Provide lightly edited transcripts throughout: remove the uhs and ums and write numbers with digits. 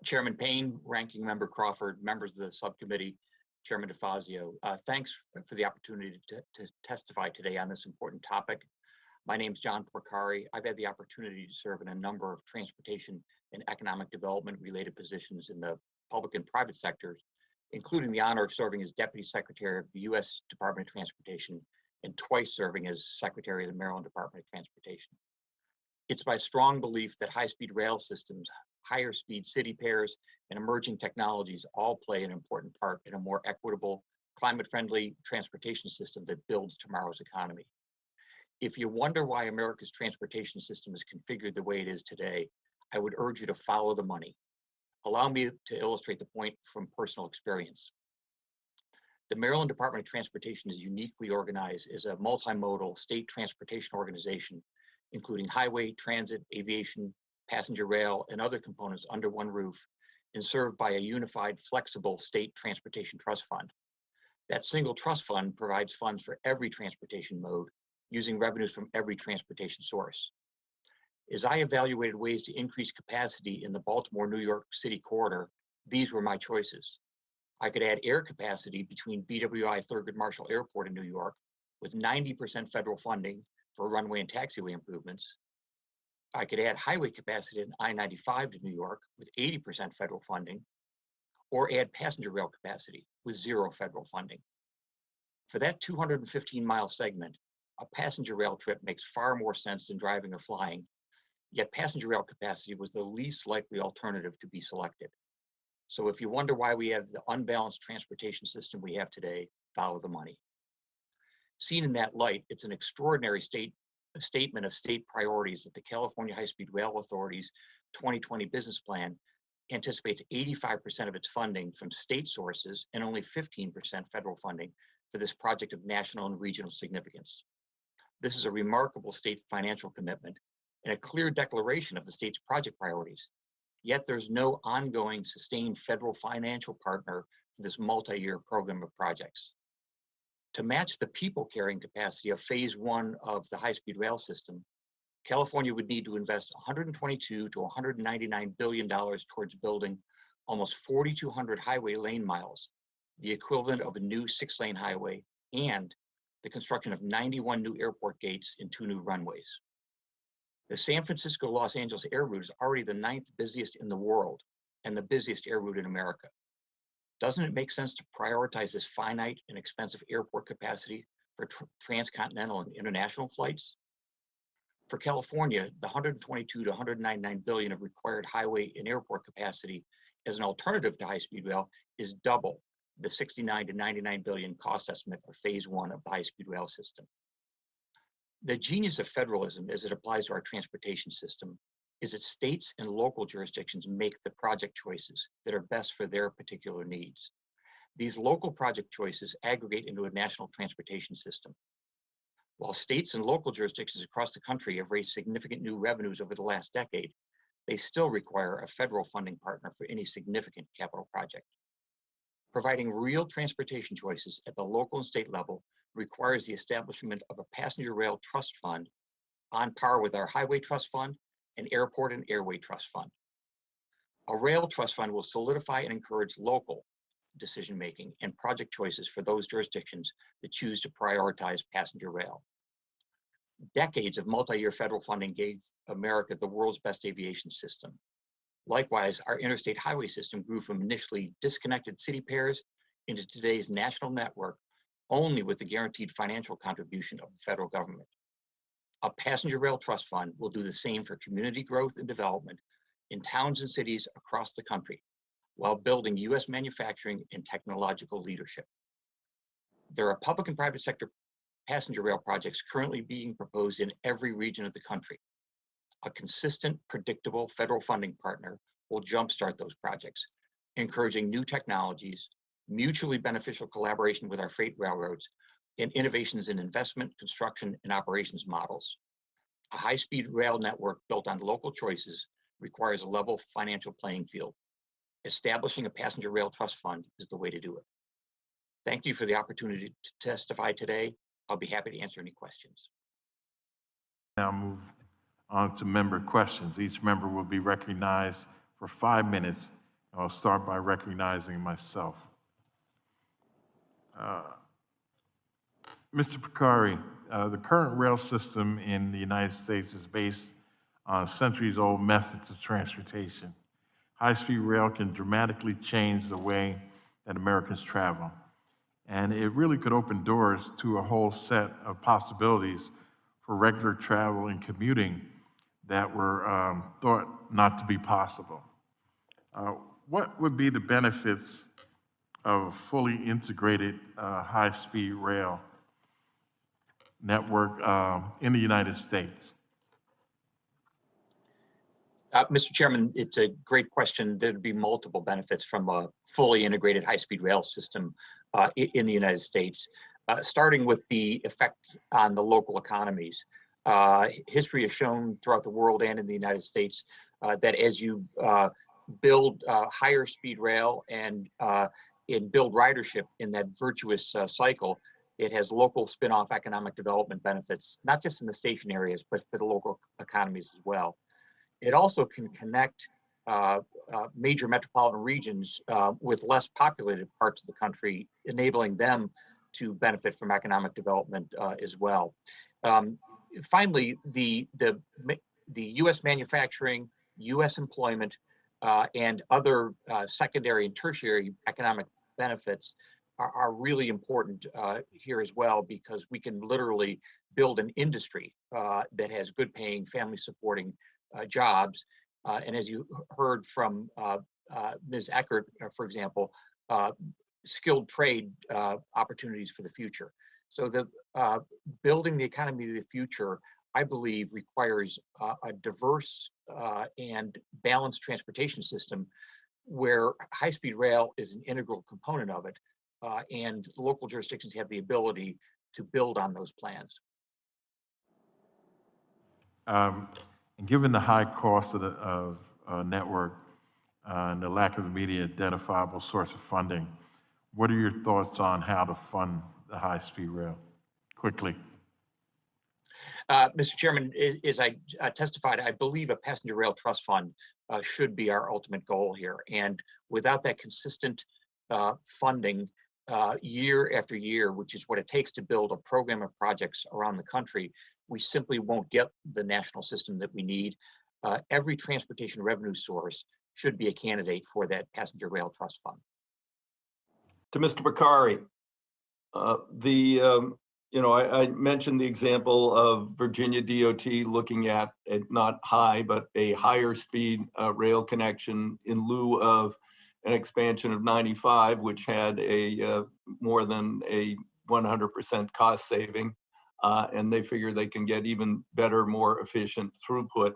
Chairman Payne, Ranking Member Crawford, members of the subcommittee, Chairman DeFazio, thanks for the opportunity to testify today on this important topic. My name is John Porcari. I've had the opportunity to serve in a number of transportation and economic development related positions in the public and private sectors, including the honor of serving as Deputy Secretary of the U.S. Department of Transportation and twice serving as Secretary of the Maryland Department of Transportation. It's my strong belief that high-speed rail systems, higher speed city pairs, and emerging technologies all play an important part in a more equitable, climate-friendly transportation system that builds tomorrow's economy. If you wonder why America's transportation system is configured the way it is today, I would urge you to follow the money. Allow me to illustrate the point from personal experience. The Maryland Department of Transportation is uniquely organized as a multimodal state transportation organization, including highway, transit, aviation, passenger rail, and other components under one roof, and served by a unified, flexible state transportation trust fund. That single trust fund provides funds for every transportation mode, using revenues from every transportation source. As I evaluated ways to increase capacity in the Baltimore-New York City corridor, these were my choices. I could add air capacity between BWI Thurgood Marshall Airport in New York with 90% federal funding for runway and taxiway improvements. I could add highway capacity in I-95 to New York with 80% federal funding, or add passenger rail capacity with 0 federal funding. For that 215-mile segment, a passenger rail trip makes far more sense than driving or flying, yet passenger rail capacity was the least likely alternative to be selected. So if you wonder why we have the unbalanced transportation system we have today, follow the money. Seen in that light, it's an extraordinary statement of state priorities that the California High-Speed Rail Authority's 2020 business plan anticipates 85% of its funding from state sources and only 15% federal funding for this project of national and regional significance. This is a remarkable state financial commitment and a clear declaration of the state's project priorities. Yet there's no ongoing sustained federal financial partner for this multi-year program of projects. To match the people carrying capacity of phase 1 of the high-speed rail system, California would need to invest $122 to $199 billion towards building almost 4,200 highway lane miles, the equivalent of a new 6-lane highway, and the construction of 91 new airport gates and 2 new runways. The San Francisco-Los Angeles air route is already the 9th busiest in the world and the busiest air route in America. Doesn't it make sense to prioritize this finite and expensive airport capacity for transcontinental and international flights? For California, the $122 to $199 billion of required highway and airport capacity as an alternative to high-speed rail is double the $69 to $99 billion cost estimate for phase 1 of the high-speed rail system. The genius of federalism as it applies to our transportation system is that states and local jurisdictions make the project choices that are best for their particular needs. These local project choices aggregate into a national transportation system. While states and local jurisdictions across the country have raised significant new revenues over the last decade, they still require a federal funding partner for any significant capital project. Providing real transportation choices at the local and state level requires the establishment of a passenger rail trust fund on par with our highway trust fund and airport and airway trust fund. A rail trust fund will solidify and encourage local decision-making and project choices for those jurisdictions that choose to prioritize passenger rail. Decades of multi-year federal funding gave America the world's best aviation system. Likewise, our interstate highway system grew from initially disconnected city pairs into today's national network only with the guaranteed financial contribution of the federal government. A passenger rail trust fund will do the same for community growth and development in towns and cities across the country, while building U.S. manufacturing and technological leadership. There are public and private sector passenger rail projects currently being proposed in every region of the country. A consistent, predictable federal funding partner will jumpstart those projects, encouraging new technologies, mutually beneficial collaboration with our freight railroads, and innovations in investment, construction, and operations models. A high-speed rail network built on local choices requires a level financial playing field. Establishing a passenger rail trust fund is the way to do it. Thank you for the opportunity to testify today. I'll be happy to answer any questions. Now move on to member questions. Each member will be recognized for 5 minutes. I'll start by recognizing myself. Mr. Porcari, the current rail system in the United States is based on centuries-old methods of transportation. High-speed rail can dramatically change the way that Americans travel. And it really could open doors to a whole set of possibilities for regular travel and commuting that were thought not to be possible. What would be the benefits of a fully integrated high-speed rail network in the United States? Mr. Chairman, it's a great question. There'd be multiple benefits from a fully integrated high-speed rail system in the United States, starting with the effect on the local economies. History has shown throughout the world and in the United States that as you build higher speed rail and build ridership in that virtuous cycle, it has local spin-off economic development benefits, not just in the station areas, but for the local economies as well. It also can connect major metropolitan regions with less populated parts of the country, enabling them to benefit from economic development as well. Finally, the U.S. manufacturing, U.S. employment, and other secondary and tertiary economic benefits are really important here as well, because we can literally build an industry that has good paying, family supporting jobs. And as you heard from Ms. Eckert, for example, skilled trade opportunities for the future. So the building the economy of the future, I believe, requires a diverse and balanced transportation system where high-speed rail is an integral component of it, and local jurisdictions have the ability to build on those plans. And given the high cost of the network and the lack of immediate identifiable source of funding, what are your thoughts on how to fund the high-speed rail quickly? Mr. Chairman, as I testified, I believe a passenger rail trust fund should be our ultimate goal here. And without that consistent funding year after year, which is what it takes to build a program of projects around the country, we simply won't get the national system that we need. Every transportation revenue source should be a candidate for that passenger rail trust fund. To Mr. Porcari, I mentioned the example of Virginia DOT looking at not high, but a higher speed rail connection in lieu of an expansion of 95, which had a more than a 100% cost saving. And they figure they can get even better, more efficient throughput.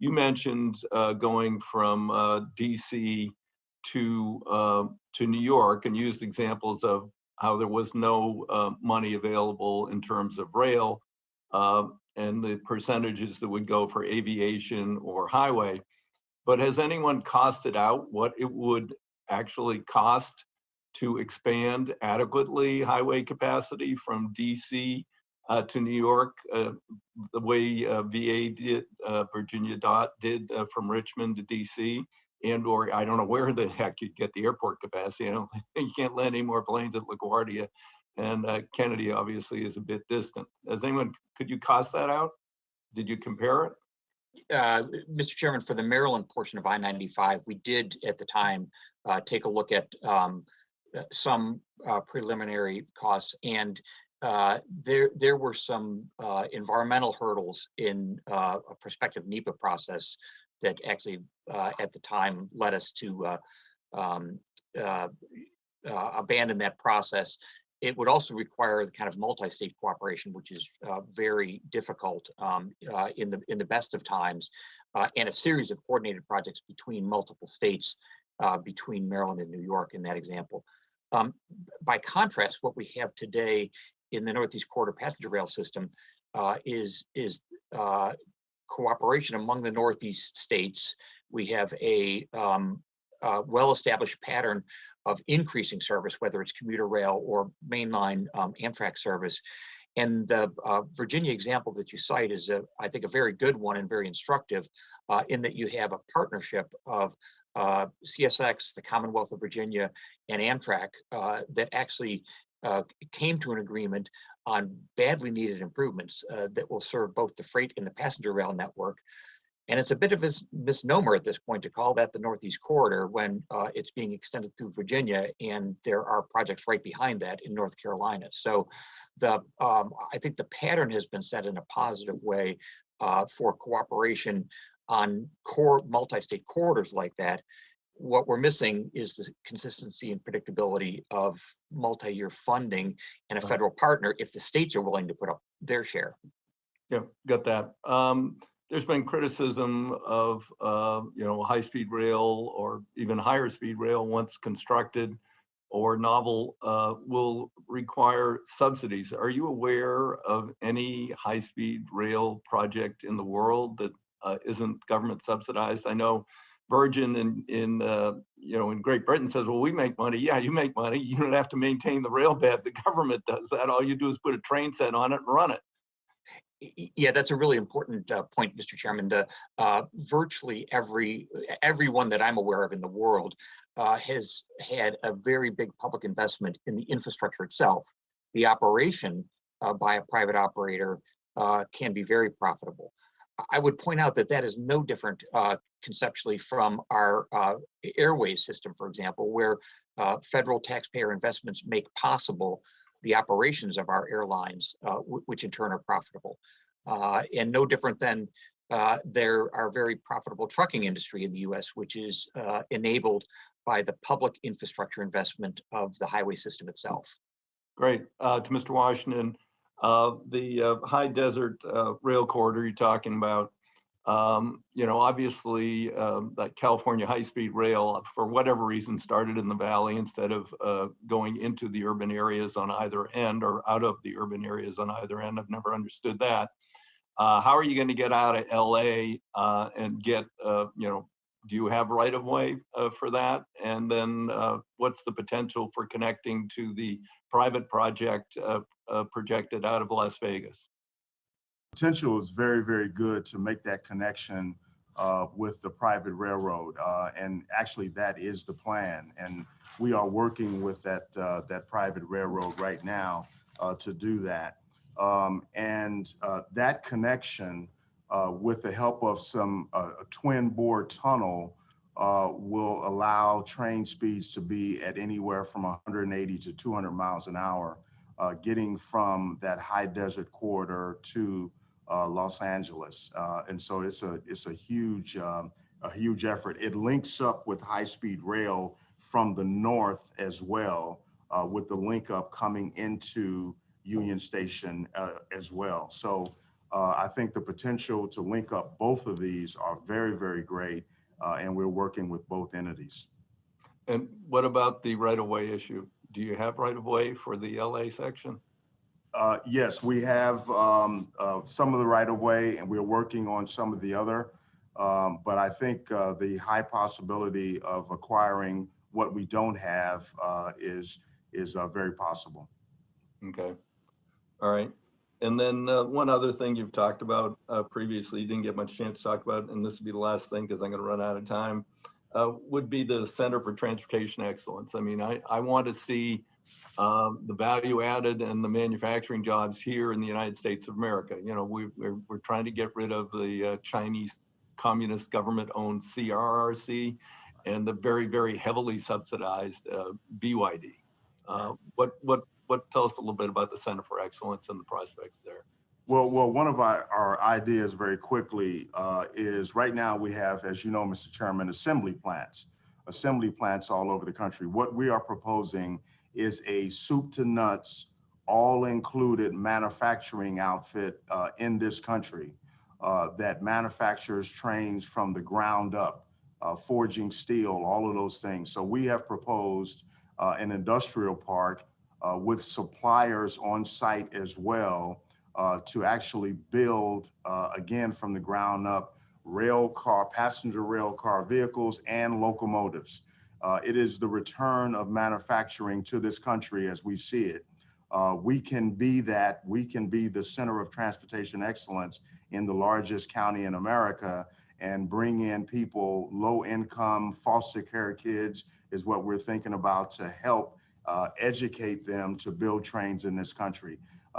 You mentioned going from DC to New York, and used examples of how there was no money available in terms of rail and the percentages that would go for aviation or highway. But has anyone costed out what it would actually cost to expand adequately highway capacity from DC to New York, the way VA did, Virginia DOT did from Richmond to DC, and or I don't know where the heck you'd get the airport capacity. I don't think you can't land any more planes at LaGuardia, and Kennedy obviously is a bit distant. Could you cost that out? Did you compare it? Mr. Chairman, for the Maryland portion of I-95, we did at the time take a look at some preliminary costs, and there were some environmental hurdles in a prospective NEPA process that actually at the time led us to abandon that process. It would also require the kind of multi-state cooperation, which is very difficult in the best of times, and a series of coordinated projects between multiple states, between Maryland and New York in that example. By contrast, what we have today in the Northeast Corridor passenger rail system is cooperation among the Northeast states. We have a well-established pattern of increasing service, whether it's commuter rail or mainline Amtrak service. And the Virginia example that you cite is, I think, a very good one and very instructive in that you have a partnership of CSX, the Commonwealth of Virginia, and Amtrak that actually came to an agreement on badly needed improvements that will serve both the freight and the passenger rail network. And it's a bit of a misnomer at this point to call that the Northeast Corridor when it's being extended through Virginia, and there are projects right behind that in North Carolina. So I think the pattern has been set in a positive way for cooperation on core multi-state corridors like that. What we're missing is the consistency and predictability of multi-year funding and a federal partner if the states are willing to put up their share. Yeah, got that. There's been criticism of, high-speed rail or even higher speed rail once constructed or novel will require subsidies. Are you aware of any high-speed rail project in the world that isn't government subsidized? I know Virgin in Great Britain says, well, we make money. Yeah, you make money. You don't have to maintain the rail bed. The government does that. All you do is put a train set on it and run it. Yeah, that's a really important point, Mr. Chairman. The virtually everyone that I'm aware of in the world has had a very big public investment in the infrastructure itself. The operation by a private operator can be very profitable. I would point out that that is no different conceptually from our airways system, for example, where federal taxpayer investments make possible the operations of our airlines, which in turn are profitable. And no different than there are very profitable trucking industry in the US, which is enabled by the public infrastructure investment of the highway system itself. Great. To Mr. Washington, the high desert rail corridor you're talking about, obviously that California high-speed rail, for whatever reason, started in the valley instead of going into the urban areas on either end or out of the urban areas on either end. I've never understood that. How are you going to get out of LA and get, do you have right-of-way for that? And then what's the potential for connecting to the private project projected out of Las Vegas? Potential is very, very good to make that connection with the private railroad. And actually that is the plan. And we are working with that private railroad right now to do that. That connection with the help of some twin bore tunnel will allow train speeds to be at anywhere from 180 to 200 miles an hour, getting from that high desert corridor to Los Angeles. And so it's a huge effort. It links up with high-speed rail from the north as well, with the link up coming into Union Station as well. So I think the potential to link up both of these are very, very great, and we're working with both entities. And what about the right-of-way issue? Do you have right-of-way for the LA section? Yes, we have some of the right-of-way, and we're working on some of the other. But I think the high possibility of acquiring what we don't have is very possible. Okay. All right. And then one other thing you've talked about previously, you didn't get much chance to talk about, and this will be the last thing because I'm going to run out of time, would be the Center for Transportation Excellence. I mean, I want to see the value added and the manufacturing jobs here in the United States of America. You know, we're trying to get rid of the Chinese communist government-owned CRRC and the very, very heavily subsidized BYD. Tell us a little bit about the Center for Excellence and the prospects there. Well, one of our ideas very quickly is right now we have, as you know, Mr. Chairman, assembly plants all over the country. What we are proposing is a soup to nuts, all included manufacturing outfit in this country that manufactures trains from the ground up, forging steel, all of those things. So we have proposed an industrial park with suppliers on site as well to actually build, again, from the ground up, passenger rail car vehicles and locomotives. It is the return of manufacturing to this country as we see it. We can be the center of transportation excellence in the largest county in America, and bring in people, low income, foster care kids is what we're thinking about to help educate them to build trains in this country.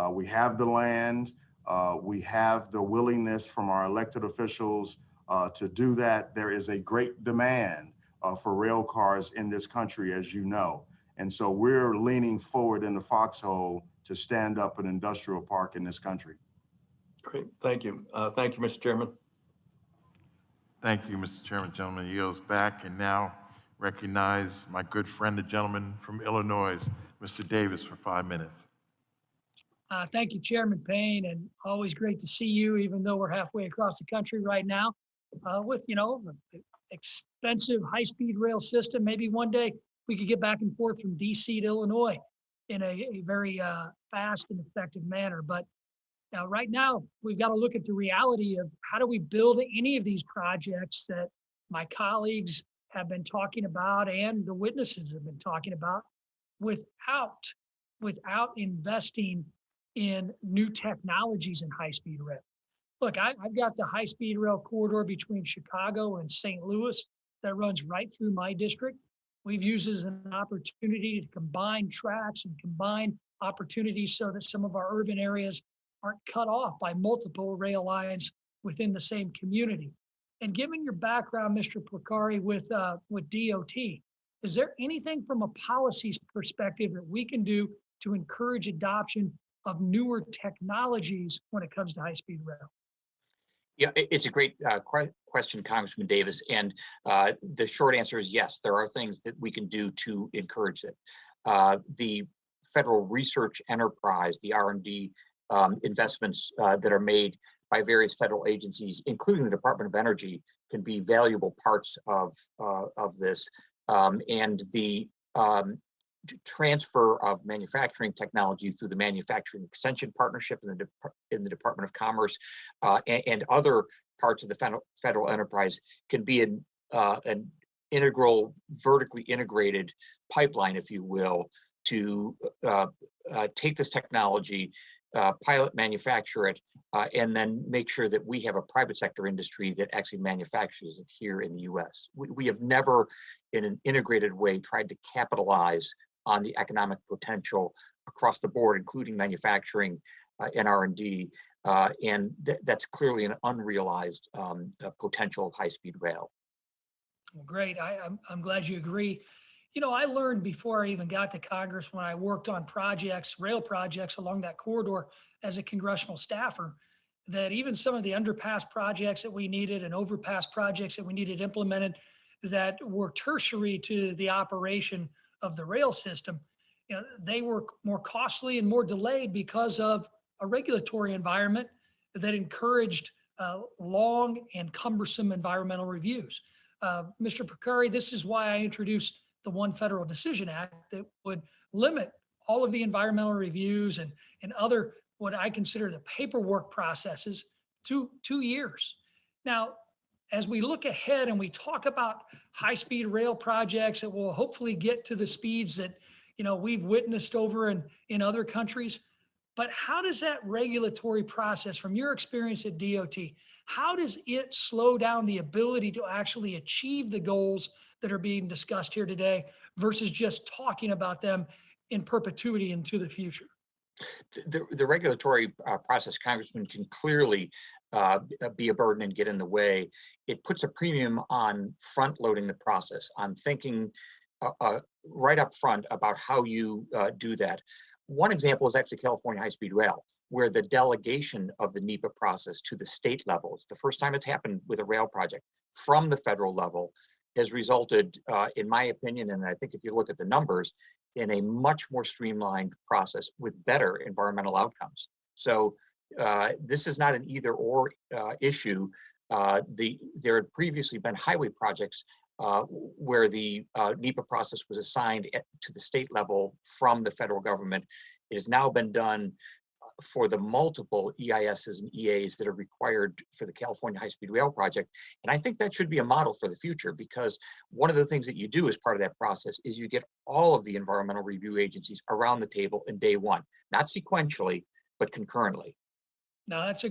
We have the land, we have the willingness from our elected officials to do that. There is a great demand for rail cars in this country, as you know. And so we're leaning forward in the foxhole to stand up an industrial park in this country. Great, thank you. Thank you, Mr. Chairman. Thank you, Mr. Chairman. Gentleman yields back, and now recognize my good friend, the gentleman from Illinois, Mr. Davis, for 5 minutes. Thank you, Chairman Payne, and always great to see you, even though we're halfway across the country right now with, an expensive high-speed rail system. Maybe one day we could get back and forth from DC to Illinois in a very fast and effective manner. But right now, we've got to look at the reality of how do we build any of these projects that my colleagues have been talking about and the witnesses have been talking about without investing in new technologies in high-speed rail. Look, I've got the high-speed rail corridor between Chicago and St. Louis that runs right through my district. We've used it as an opportunity to combine tracks and combine opportunities so that some of our urban areas aren't cut off by multiple rail lines within the same community. And given your background, Mr. Porcari, with DOT, is there anything from a policy perspective that we can do to encourage adoption of newer technologies when it comes to high-speed rail? Yeah, it's a great question, Congressman Davis. And the short answer is yes, there are things that we can do to encourage it. The federal research enterprise, the R&D investments that are made by various federal agencies, including the Department of Energy, can be valuable parts of this. And the transfer of manufacturing technology through the Manufacturing Extension Partnership in the Department of Commerce and other parts of the federal enterprise can be an integral, vertically integrated pipeline, if you will, to take this technology, pilot manufacture it, and then make sure that we have a private sector industry that actually manufactures it here in the US. We have never, in an integrated way, tried to capitalize on the economic potential across the board, including manufacturing and R&D, and that's clearly an unrealized potential of high-speed rail. Well, great. I'm glad you agree. I learned before I even got to Congress, when I worked on rail projects along that corridor as a congressional staffer, that even some of the underpass projects that we needed and overpass projects that we needed implemented that were tertiary to the operation of the rail system, they were more costly and more delayed because of a regulatory environment that encouraged long and cumbersome environmental reviews. Mr. Porcari, this is why I introduced the One Federal Decision Act that would limit all of the environmental reviews and other, what I consider the paperwork processes, to 2 years. Now, as we look ahead and we talk about high-speed rail projects that will hopefully get to the speeds that we've witnessed over in other countries, but how does that regulatory process, from your experience at DOT, how does it slow down the ability to actually achieve the goals that are being discussed here today versus just talking about them in perpetuity into the future? The regulatory process, Congressman, can clearly be a burden and get in the way. It puts a premium on front loading the process, on thinking right up front about how you do that. One example is actually California high-speed rail, where the delegation of the NEPA process to the state level, it's the first time it's happened with a rail project, from the federal level, has resulted, in my opinion, and I think if you look at the numbers, in a much more streamlined process with better environmental outcomes. So this is not an either or issue. There had previously been highway projects where the NEPA process was assigned to the state level from the federal government. It has now been done for the multiple EISs and EAs that are required for the California high-speed rail project. And I think that should be a model for the future, because one of the things that you do as part of that process is you get all of the environmental review agencies around the table in day one, not sequentially, but concurrently. No, that's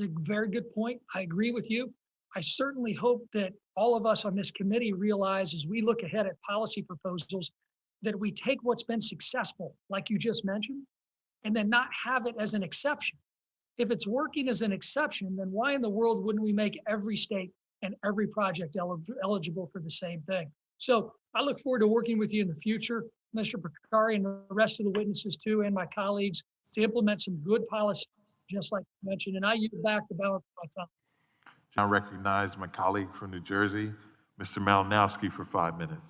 a very good point. I agree with you. I certainly hope that all of us on this committee realize as we look ahead at policy proposals that we take what's been successful, like you just mentioned, and then not have it as an exception. If it's working as an exception, then why in the world wouldn't we make every state and every project eligible for the same thing? So I look forward to working with you in the future, Mr. Porcari and the rest of the witnesses too, and my colleagues to implement some good policy, just like you mentioned. And I yield back the balance of my time. I recognize my colleague from New Jersey, Mr. Malinowski, for 5 minutes.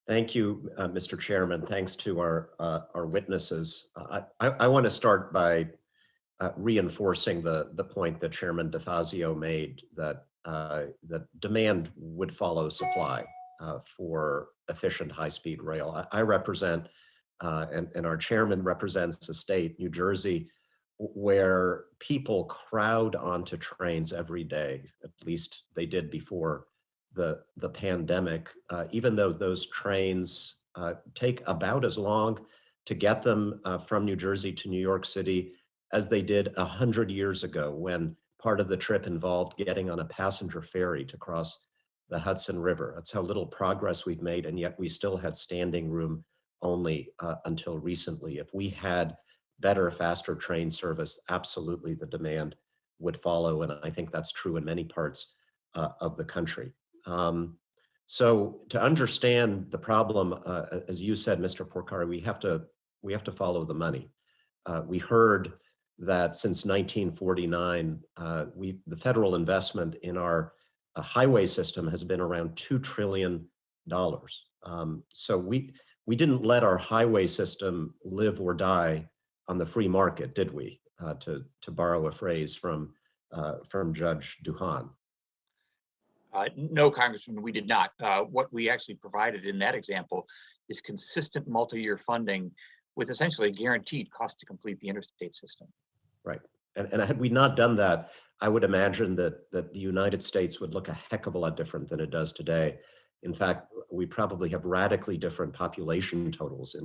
Thank you, Mr. Chairman. Thanks to our witnesses. I want to start by reinforcing the point that Chairman DeFazio made that that demand would follow supply for efficient high-speed rail. I represent, and our chairman represents a state, New Jersey, where people crowd onto trains every day. At least they did before the pandemic, even though those trains take about as long to get them from New Jersey to New York City as they did 100 years ago, when part of the trip involved getting on a passenger ferry to cross the Hudson River. That's how little progress we've made, and yet we still had standing room only until recently. If we had better, faster train service, absolutely the demand would follow, and I think that's true in many parts of the country. So to understand the problem, as you said, Mr. Porcari, we have to follow the money. We heard that since 1949, the federal investment in our highway system has been around $2 trillion. So we didn't let our highway system live or die on the free market, did we? To borrow a phrase from Judge Duhan. No, Congressman, we did not. What we actually provided in that example is consistent multi-year funding with essentially a guaranteed cost to complete the interstate system. Right. And had we not done that, I would imagine that the United States would look a heck of a lot different than it does today. In fact, we probably have radically different population totals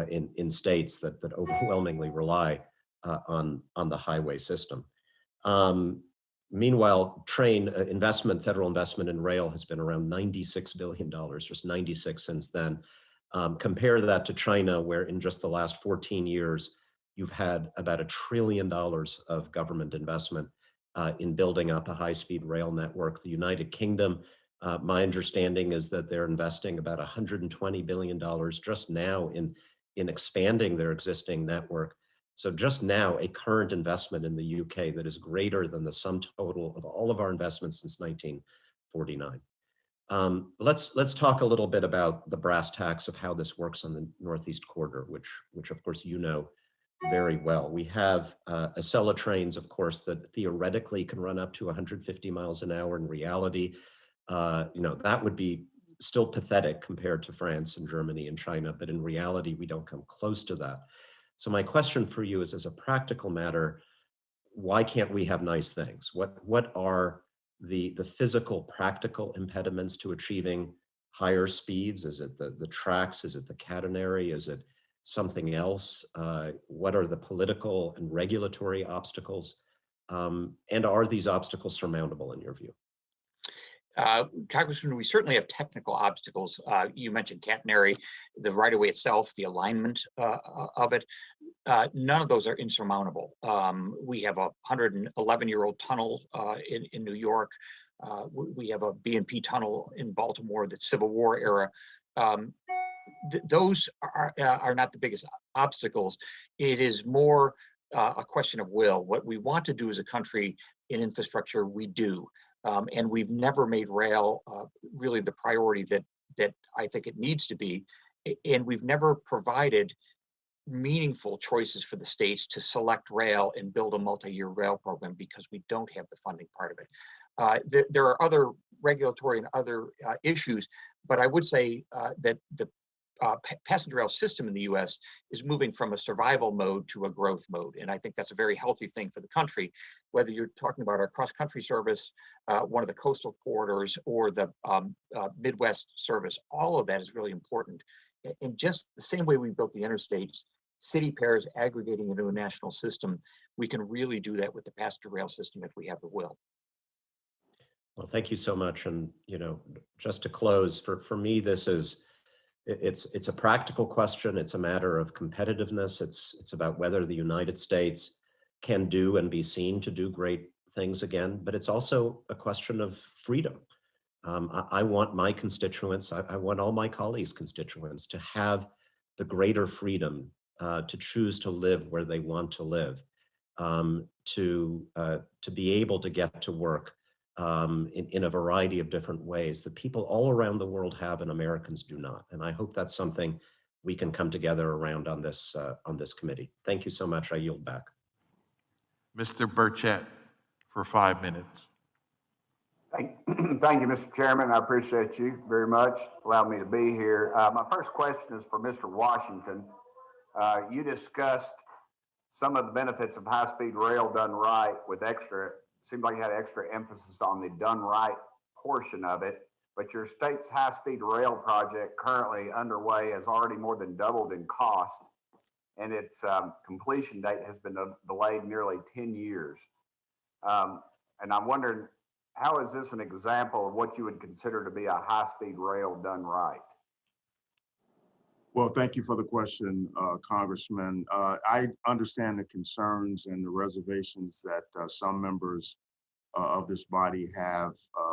in states that overwhelmingly rely on the highway system. Meanwhile, federal investment in rail has been around $96 billion, just 96 since then. Compare that to China, where in just the last 14 years, you've had about $1 trillion of government investment in building up a high-speed rail network. The United Kingdom, my understanding is that they're investing about $120 billion just now in expanding their existing network. So just now, a current investment in the UK that is greater than the sum total of all of our investments since 1949. Let's talk a little bit about the brass tacks of how this works on the Northeast Corridor, which of course you know very well. We have Acela trains, of course, that theoretically can run up to 150 miles an hour. In reality, that would be still pathetic compared to France and Germany and China, but in reality, we don't come close to that. So my question for you is, as a practical matter, why can't we have nice things? What are the physical, practical impediments to achieving higher speeds? Is it the tracks? Is it the catenary? Is it something else? What are the political and regulatory obstacles? And are these obstacles surmountable in your view? Congressman, we certainly have technical obstacles. You mentioned catenary, the right-of-way itself, the alignment of it. None of those are insurmountable. We have a 111-year-old tunnel in New York. We have a B&P tunnel in Baltimore that's Civil War era. Those are not the biggest obstacles. It is more a question of will. What we want to do as a country in infrastructure, we do. And we've never made rail really the priority that I think it needs to be. And we've never provided meaningful choices for the states to select rail and build a multi-year rail program because we don't have the funding part of it. There are other regulatory and other issues, but I would say that the passenger rail system in the US is moving from a survival mode to a growth mode. And I think that's a very healthy thing for the country, whether you're talking about our cross-country service, one of the coastal corridors, or the Midwest service. All of that is really important. And just the same way we built the interstates, city pairs aggregating into a national system, we can really do that with the passenger rail system if we have the will. Well, thank you so much. And, just to close, for me, it's a practical question. It's a matter of competitiveness. It's about whether the United States can do and be seen to do great things again, but it's also a question of freedom. I want my constituents, I want all my colleagues' constituents to have the greater freedom to choose to live where they want to live, to be able to get to work in a variety of different ways that people all around the world have and Americans do not. And I hope that's something we can come together around on this committee. Thank you so much. I yield back. Mr. Burchett for 5 minutes. Thank you, Mr. Chairman. I appreciate you very much. Allowed me to be here. My first question is for Mr. Washington. You discussed some of the benefits of high-speed rail done right with seemed like you had extra emphasis on the done right portion of it, but your state's high-speed rail project currently underway has already more than doubled in cost, and its completion date has been delayed nearly 10 years. And I'm wondering, how is this an example of what you would consider to be a high-speed rail done right? Well, thank you for the question, Congressman. I understand the concerns and the reservations that some members of this body have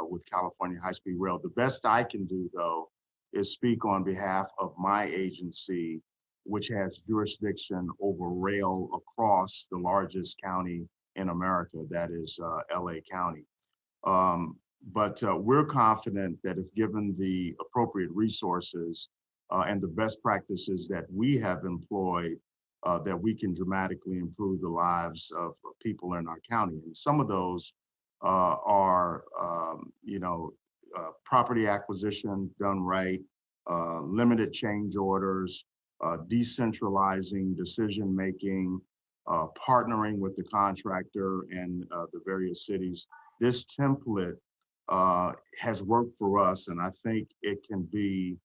with California high-speed rail. The best I can do, though, is speak on behalf of my agency, which has jurisdiction over rail across the largest county in America, that is LA County. But we're confident that if given the appropriate resources and the best practices that we have employed, that we can dramatically improve the lives of people in our county. And some of those are, property acquisition done right, limited change orders, decentralizing decision-making, partnering with the contractor and the various cities. This template has worked for us, and I think it can be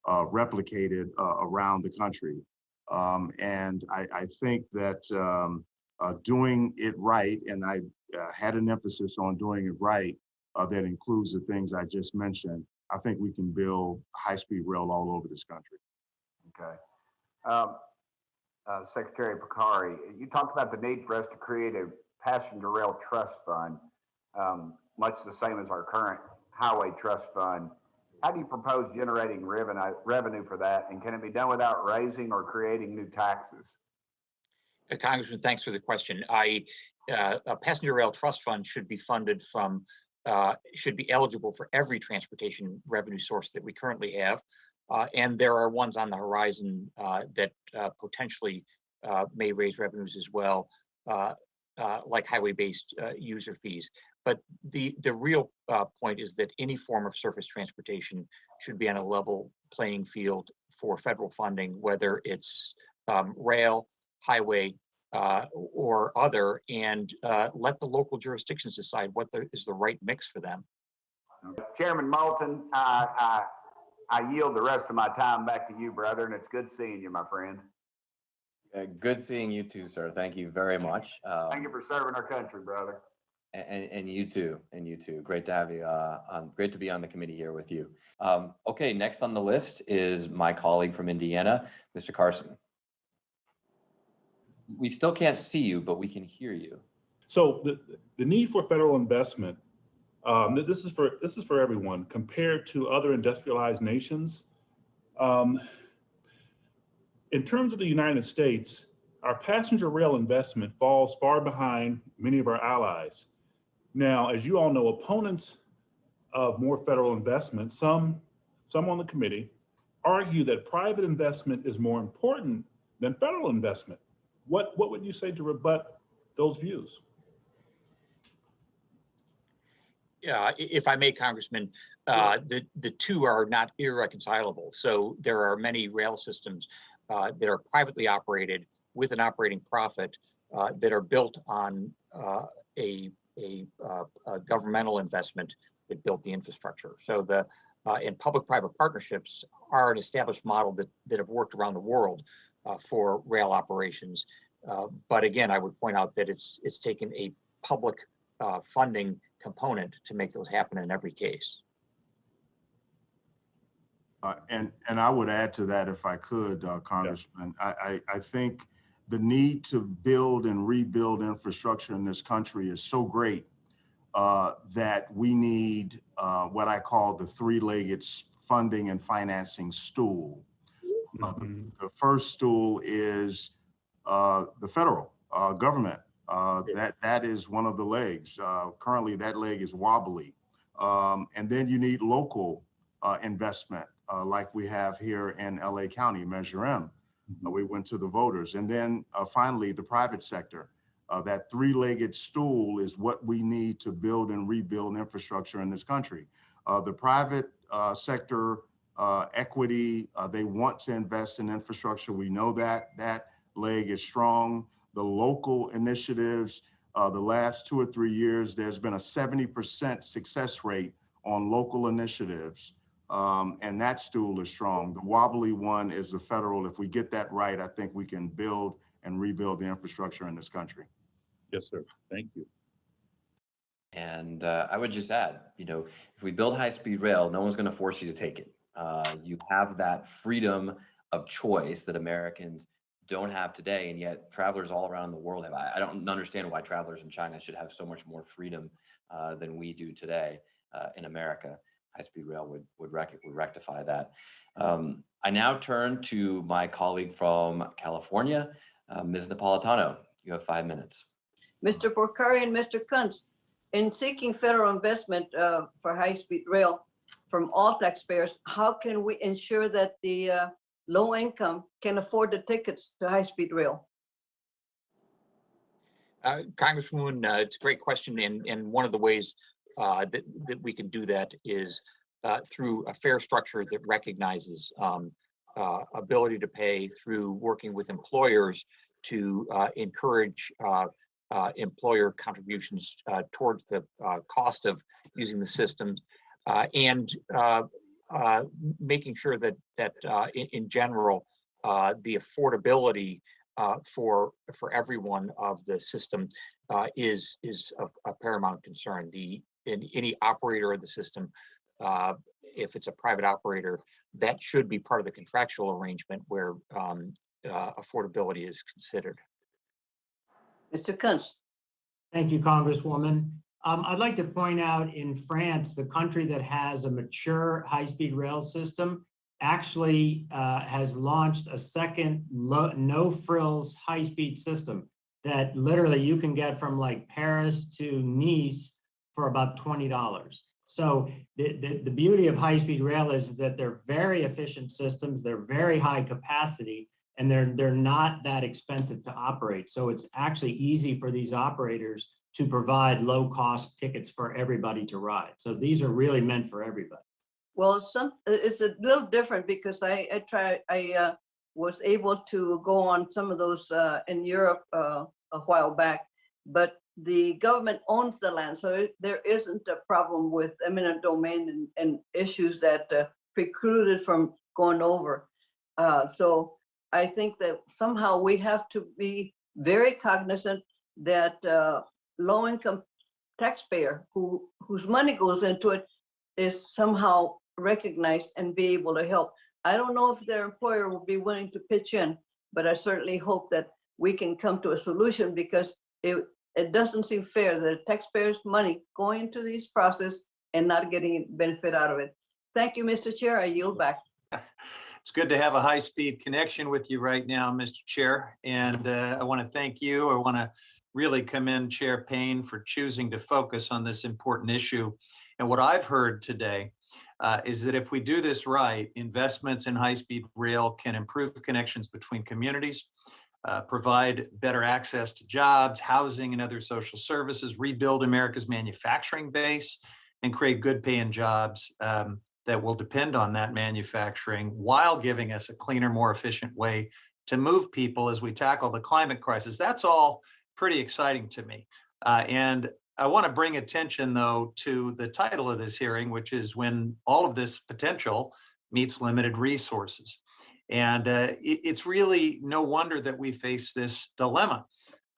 replicated around the country. And I think that doing it right, and I had an emphasis on doing it right, that includes the things I just mentioned. I think we can build high-speed rail all over this country. Okay. Secretary Porcari, you talked about the need for us to create a passenger rail trust fund, much the same as our current highway trust fund. How do you propose generating revenue for that? And can it be done without raising or creating new taxes? Congressman, thanks for the question. A passenger rail trust fund should be funded from, should be eligible for every transportation revenue source that we currently have. And there are ones on the horizon that potentially may raise revenues as well, like highway-based user fees. But the real point is that any form of surface transportation should be on a level playing field for federal funding, whether it's rail, highway, or other, and let the local jurisdictions decide what is the right mix for them. Chairman Moulton, I yield the rest of my time back to you, brother, and it's good seeing you, my friend. Good seeing you too, sir. Thank you very much. Thank you for serving our country, brother. And you too. And you too. Great to have you great to be on the committee here with you. Okay, next on the list is my colleague from Indiana, Mr. Carson. We still can't see you, but we can hear you. So the need for federal investment, this is for everyone. Compared to other industrialized nations, in terms of the United States, our passenger rail investment falls far behind many of our allies. Now, as you all know, opponents of more federal investment, some on the committee, argue that private investment is more important than federal investment. What would you say to rebut those views? Yeah, if I may, Congressman, the two are not irreconcilable. So there are many rail systems that are privately operated with an operating profit that are built on a governmental investment that built the infrastructure. So and public-private partnerships are an established model that have worked around the world for rail operations. But again, I would point out that it's taken a public funding component to make those happen in every case. And I would add to that, if I could, Congressman, I think the need to build and rebuild infrastructure in this country is so great that we need what I call the three-legged funding and financing stool. The first stool is the federal government. That is one of the legs. Currently, that leg is wobbly. And then you need local investment, like we have here in LA County, Measure M. We went to the voters. And then finally, the private sector. That three-legged stool is what we need to build and rebuild infrastructure in this country. The private sector equity, they want to invest in infrastructure. We know that leg is strong. The local initiatives, the last 2 or 3 years, there's been a 70% success rate on local initiatives. And that stool is strong. The wobbly one is the federal. If we get that right, I think we can build and rebuild the infrastructure in this country. Yes, sir. Thank you. And I would just add, if we build high-speed rail, no one's going to force you to take it. You have that freedom of choice that Americans don't have today, and yet travelers all around the world have. I don't understand why travelers in China should have so much more freedom than we do today in America. High-speed rail would rectify that. I now turn to my colleague from California, Ms. Napolitano. You have 5 minutes. Mr. Porcari and Mr. Kuntz, in seeking federal investment for high-speed rail from all taxpayers, how can we ensure that the low income can afford the tickets to high-speed rail? Congresswoman, it's a great question, and one of the ways that we can do that is through a fair structure that recognizes ability to pay, through working with employers to encourage employer contributions towards the cost of using the system, and making sure that in general the affordability for everyone of the system is a paramount concern. Any operator of the system, if it's a private operator, that should be part of the contractual arrangement where affordability is considered. Mr. Kuntz. Thank you, Congresswoman. I'd like to point out in France, the country that has a mature high-speed rail system actually has launched a second no-frills high-speed system that literally you can get from like Paris to Nice for about $20. So the beauty of high-speed rail is that they're very efficient systems, they're very high capacity, and they're not that expensive to operate. So it's actually easy for these operators to provide low-cost tickets for everybody to ride. So these are really meant for everybody. Well, it's a little different because I was able to go on some of those in Europe a while back, but the government owns the land, so there isn't a problem with eminent domain and issues that precluded from going over. So I think that somehow we have to be very cognizant that low-income taxpayer whose money goes into it is somehow recognized and be able to help. I don't know if their employer will be willing to pitch in, but I certainly hope that we can come to a solution, because it doesn't seem fair that taxpayers' money going into this process and not getting benefit out of it. Thank you, Mr. Chair. I yield back. It's good to have a high-speed connection with you right now, Mr. Chair. And I want to thank you. I want to really commend Chair Payne for choosing to focus on this important issue. And what I've heard today is that if we do this right, investments in high-speed rail can improve connections between communities, provide better access to jobs, housing, and other social services, rebuild America's manufacturing base, and create good paying jobs that will depend on that manufacturing, while giving us a cleaner, more efficient way to move people as we tackle the climate crisis. That's all pretty exciting to me. And I want to bring attention, though, to the title of this hearing, which is When All of This Potential Meets Limited Resources. And it's really no wonder that we face this dilemma.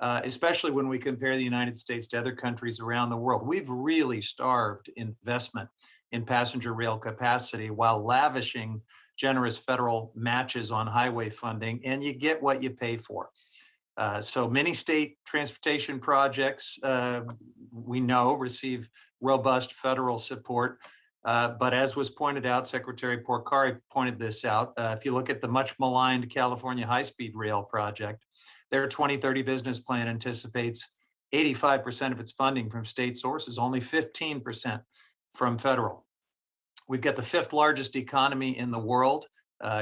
especially when we compare the United States to other countries around the world. We've really starved investment in passenger rail capacity while lavishing generous federal matches on highway funding, and you get what you pay for. So many state transportation projects, we know, receive robust federal support. But as was pointed out, Secretary Porcari pointed this out. If you look at the much maligned California high-speed rail project, their 2030 business plan anticipates 85% of its funding from state sources, only 15% from federal. We've got the 5th largest economy in the world.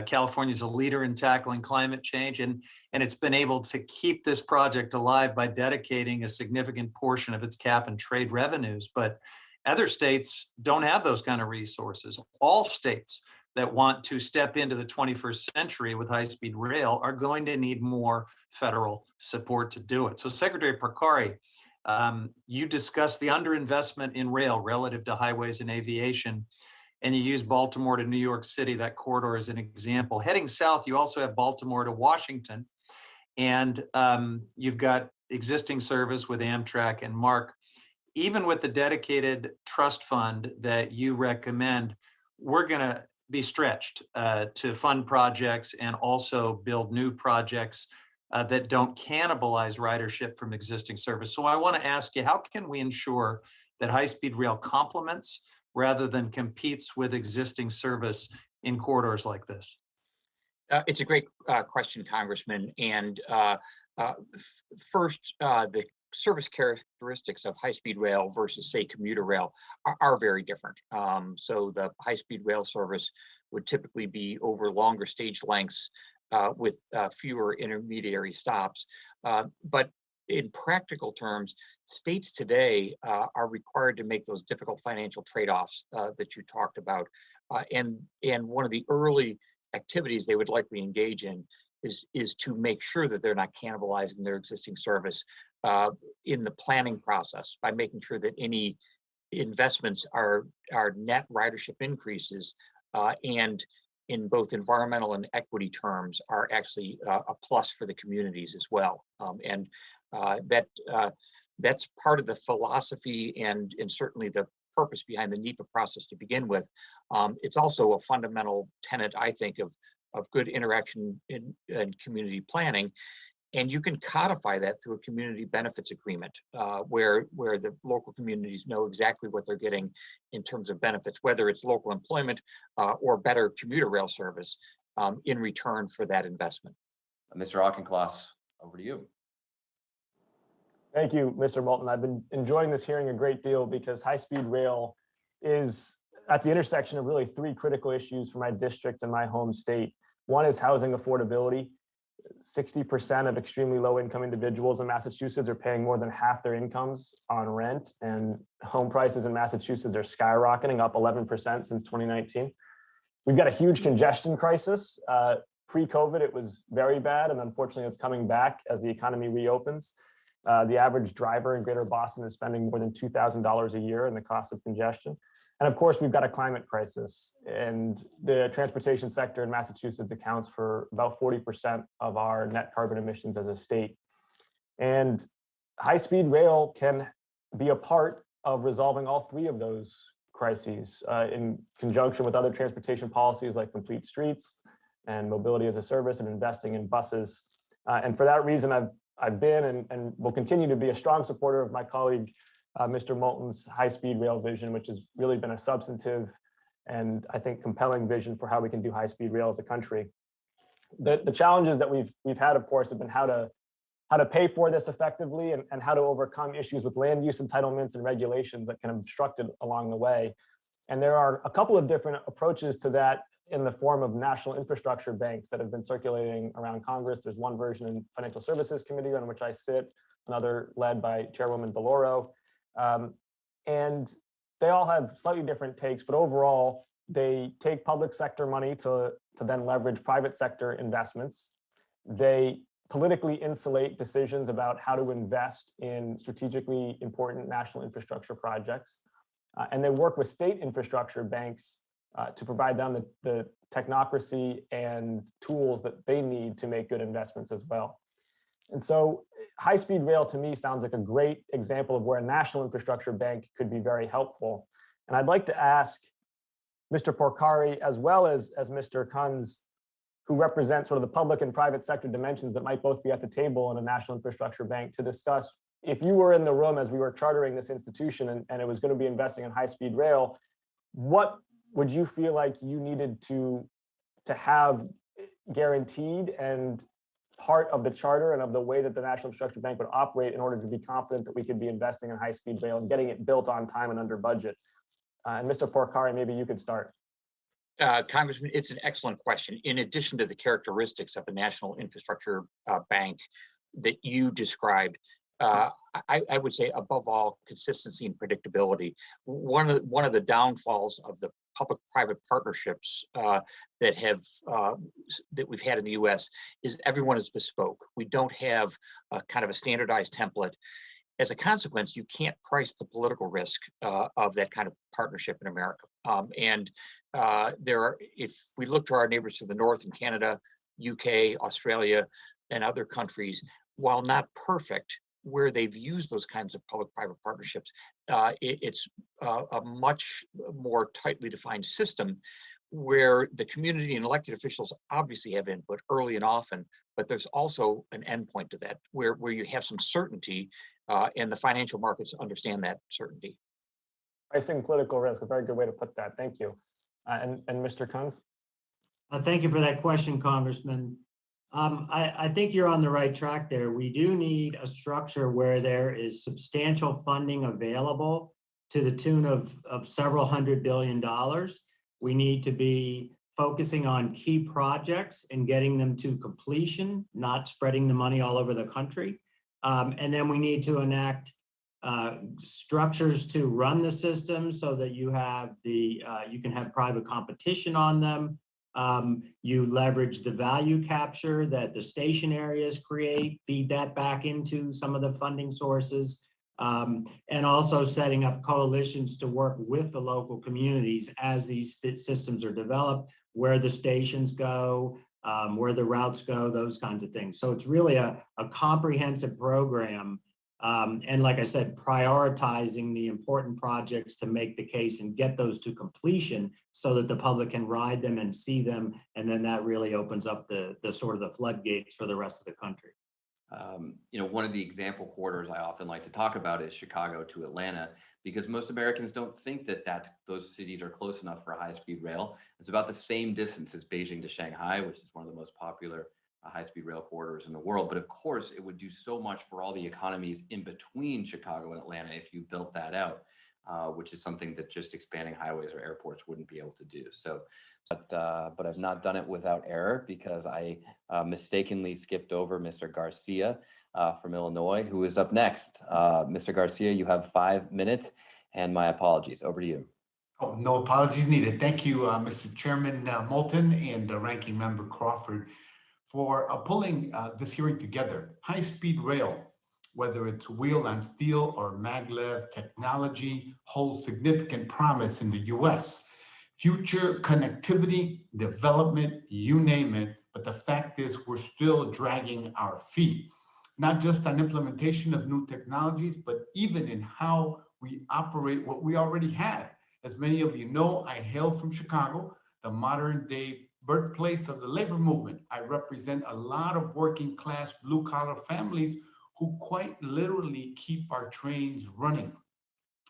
California is a leader in tackling climate change, and it's been able to keep this project alive by dedicating a significant portion of its cap and trade revenues. But other states don't have those kind of resources. All states that want to step into the 21st century with high-speed rail are going to need more federal support to do it. So Secretary Porcari, you discussed the underinvestment in rail relative to highways and aviation, and you use Baltimore to New York City, that corridor, as an example. Heading south, you also have Baltimore to Washington, and you've got existing service with Amtrak and MARC. Even with the dedicated trust fund that you recommend, we're going to be stretched to fund projects and also build new projects that don't cannibalize ridership from existing service. So I want to ask you, how can we ensure that high-speed rail complements rather than competes with existing service in corridors like this? It's a great question, Congressman. And first, the service characteristics of high-speed rail versus, say, commuter rail are very different. So the high-speed rail service would typically be over longer stage lengths with fewer intermediary stops. But in practical terms, states today are required to make those difficult financial trade-offs that you talked about. And one of the early activities they would likely engage in is to make sure that they're not cannibalizing their existing service in the planning process by making sure that any investments are net ridership increases and in both environmental and equity terms are actually a plus for the communities as well. That's part of the philosophy and certainly the purpose behind the NEPA process to begin with. It's also a fundamental tenet, I think, of good interaction in community planning. And you can codify that through a community benefits agreement where the local communities know exactly what they're getting in terms of benefits, whether it's local employment or better commuter rail service in return for that investment. Mr. Auchincloss, over to you. Thank you, Mr. Moulton. I've been enjoying this hearing a great deal because high-speed rail is at the intersection of really 3 critical issues for my district and my home state. One is housing affordability. 60% of extremely low-income individuals in Massachusetts are paying more than half their incomes on rent, and home prices in Massachusetts are skyrocketing, up 11% since 2019. We've got a huge congestion crisis. Pre-COVID, it was very bad, and unfortunately, it's coming back as the economy reopens. The average driver in Greater Boston is spending more than $2,000 a year in the cost of congestion. And of course, we've got a climate crisis, and the transportation sector in Massachusetts accounts for about 40% of our net carbon emissions as a state. And high-speed rail can be a part of resolving all 3 of those crises in conjunction with other transportation policies like complete streets and mobility as a service and investing in buses. And for that reason, I've been and will continue to be a strong supporter of my colleague, Mr. Moulton's high-speed rail vision, which has really been a substantive and I think compelling vision for how we can do high-speed rail as a country. The challenges that we've had, of course, have been how to pay for this effectively and how to overcome issues with land use entitlements and regulations that can obstruct it along the way. And there are a couple of different approaches to that in the form of national infrastructure banks that have been circulating around Congress. There's one version in Financial Services Committee on which I sit, another led by Chairwoman Belloro. And they all have slightly different takes, but overall, they take public sector money to then leverage private sector investments. They politically insulate decisions about how to invest in strategically important national infrastructure projects. And they work with state infrastructure banks to provide them the technocracy and tools that they need to make good investments as well. And so high-speed rail to me sounds like a great example of where a national infrastructure bank could be very helpful. And I'd like to ask Mr. Porcari, as well as Mr. Kunz, who represent sort of the public and private sector dimensions that might both be at the table in a national infrastructure bank, to discuss, if you were in the room as we were chartering this institution and it was going to be investing in high-speed rail, what would you feel like you needed to have guaranteed and part of the charter and of the way that the National Infrastructure Bank would operate in order to be confident that we could be investing in high-speed rail and getting it built on time and under budget? And Mr. Porcari, maybe you could start. Congressman, it's an excellent question. In addition to the characteristics of a national infrastructure bank that you described, I would say above all, consistency and predictability. One of the downfalls of the public-private partnerships that we've had in the U.S. is everyone is bespoke. We don't have a kind of a standardized template. As a consequence, you can't price the political risk of that kind of partnership in America. If we look to our neighbors to the north in Canada, UK, Australia, and other countries, while not perfect, where they've used those kinds of public-private partnerships, it's a much more tightly defined system where the community and elected officials obviously have input early and often, but there's also an endpoint to that where you have some certainty and the financial markets understand that certainty. Pricing political risk, a very good way to put that. Thank you. And Mr. Kunz? Thank you for that question, Congressman. I think you're on the right track there. We do need a structure where there is substantial funding available to the tune of several $100 billion. We need to be focusing on key projects and getting them to completion, not spreading the money all over the country. And then we need to enact structures to run the system so that you can have private competition on them. You leverage the value capture that the station areas create, feed that back into some of the funding sources, and also setting up coalitions to work with the local communities as these systems are developed, where the stations go, where the routes go, those kinds of things. So it's really a comprehensive program. And like I said, prioritizing the important projects to make the case and get those to completion so that the public can ride them and see them. And then that really opens up the sort of the floodgates for the rest of the country. One of the example corridors I often like to talk about is Chicago to Atlanta, because most Americans don't think that those cities are close enough for high-speed rail. It's about the same distance as Beijing to Shanghai, which is one of the most popular high-speed rail corridors in the world. But of course, it would do so much for all the economies in between Chicago and Atlanta if you built that out, which is something that just expanding highways or airports wouldn't be able to do. So, but I've not done it without error, because I mistakenly skipped over Mr. Garcia from Illinois, who is up next. Mr. Garcia, you have 5 minutes, and my apologies. Over to you. Oh, no apologies needed. Thank you, Mr. Chairman Moulton and Ranking Member Crawford, for pulling this hearing together. High-speed rail, whether it's wheel on steel or maglev technology, holds significant promise in the U.S. Future connectivity, development, you name it, but the fact is we're still dragging our feet, not just on implementation of new technologies, but even in how we operate what we already have. As many of you know, I hail from Chicago, the modern day birthplace of the labor movement. I represent a lot of working class blue collar families who quite literally keep our trains running.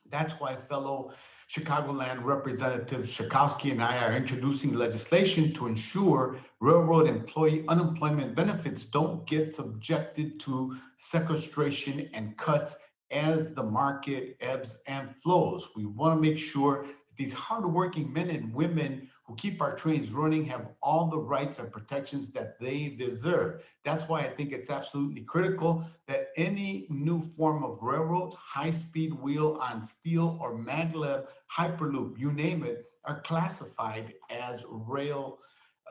That's why fellow Chicagoland Representative Schakowsky and I are introducing legislation to ensure railroad employee unemployment benefits don't get subjected to sequestration and cuts as the market ebbs and flows. We want to make sure that these hardworking men and women who keep our trains running have all the rights and protections that they deserve. That's why I think it's absolutely critical that any new form of railroads, high-speed wheel on steel or maglev, hyperloop, you name it, are classified as rail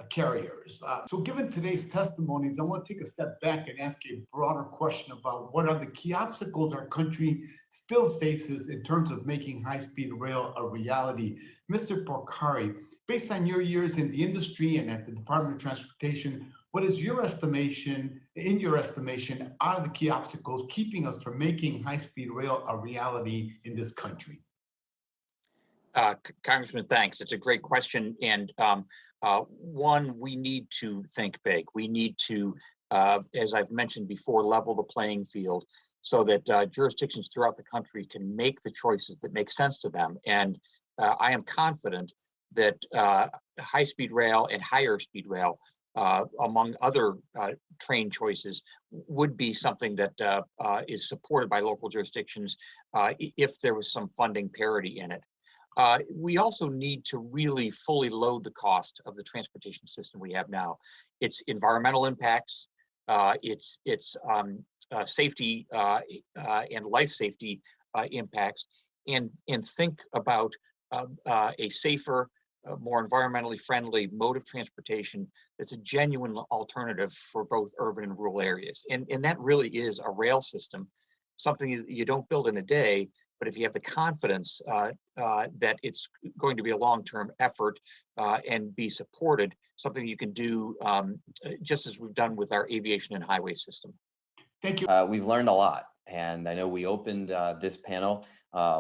carriers. So given today's testimonies, I want to take a step back and ask a broader question about what are the key obstacles our country still faces in terms of making high-speed rail a reality. Mr. Porcari, based on your years in the industry and at the Department of Transportation, What is your estimation, in your estimation, are the key obstacles keeping us from making high-speed rail a reality in this country? Congressman, thanks. It's a great question. And one, we need to think big. We need to, as I've mentioned before, level the playing field so that jurisdictions throughout the country can make the choices that make sense to them. And I am confident that high-speed rail and higher speed rail, among other train choices, would be something that is supported by local jurisdictions if there was some funding parity in it. We also need to really fully load the cost of the transportation system we have now. Its environmental impacts, its safety and life safety impacts, and think about a safer, more environmentally friendly mode of transportation that's a genuine alternative for both urban and rural areas. And that really is a rail system, something you don't build in a day, but if you have the confidence that it's going to be a long-term effort and be supported, something you can do just as we've done with our aviation and highway system. Thank you. We've learned a lot, and I know we opened this panel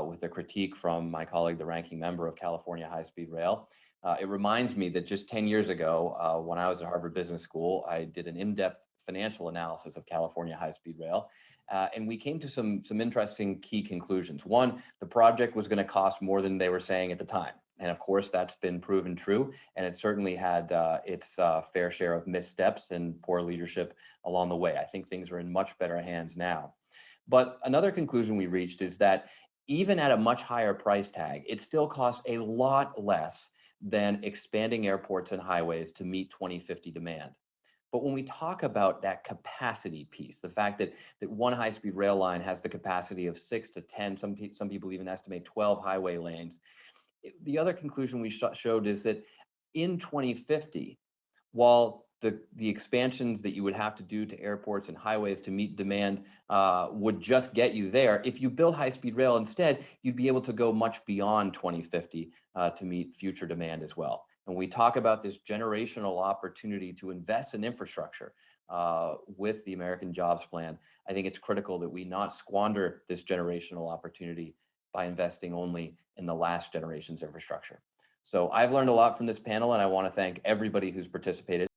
with a critique from my colleague, the ranking member of California High-Speed Rail. It reminds me that just 10 years ago, when I was at Harvard Business School, I did an in-depth financial analysis of California High-Speed Rail. And we came to some interesting key conclusions. One, the project was going to cost more than they were saying at the time. And of course, that's been proven true. And it certainly had its fair share of missteps and poor leadership along the way. I think things are in much better hands now. But another conclusion we reached is that even at a much higher price tag, it still costs a lot less than expanding airports and highways to meet 2050 demand. But when we talk about that capacity piece, the fact that one high-speed rail line has the capacity of 6 to 10, some people even estimate 12 highway lanes, the other conclusion we showed is that in 2050, while the expansions that you would have to do to airports and highways to meet demand would just get you there, if you build high-speed rail instead, you'd be able to go much beyond 2050 to meet future demand as well. When we talk about this generational opportunity to invest in infrastructure with the American Jobs Plan, I think it's critical that we not squander this generational opportunity by investing only in the last generation's infrastructure. So I've learned a lot from this panel, and I want to thank everybody who's participated.